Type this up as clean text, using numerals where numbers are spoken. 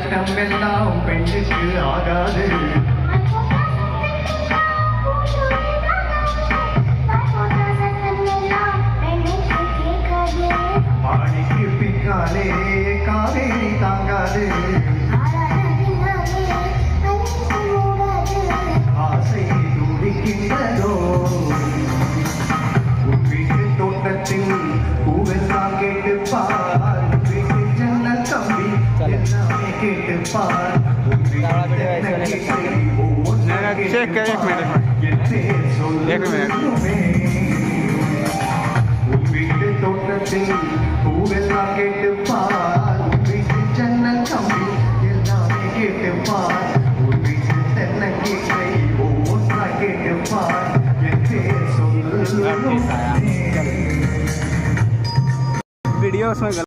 சட்டம் எல்லாம் பெண்ணுக்கு ஆகாது. பாடிக்கு பின்னாலே காவேரி தாங்காது. ஆசை துடிக்கின்றதோ உன் வீட்டு தோட்டத்தில் பூவெல்லாம் கேட்டுப்பார். வீட்டு ஜன்னல் கம்பி எல்லாமே கேட்டுப்பார். உன் வீட்டு தோட்டத்தில் பூவெல்லாம் கேட்டுப்பார். உன் வீட்டு ஜன்னல் கம்பி எல்லாமே கேட்டுப்பார். உன் வீட்டு தென்னங்கீரை ஒவ்வொன்றா கேட்டுப்பார். என் பேர் சொல்லுமே. वीडियोस में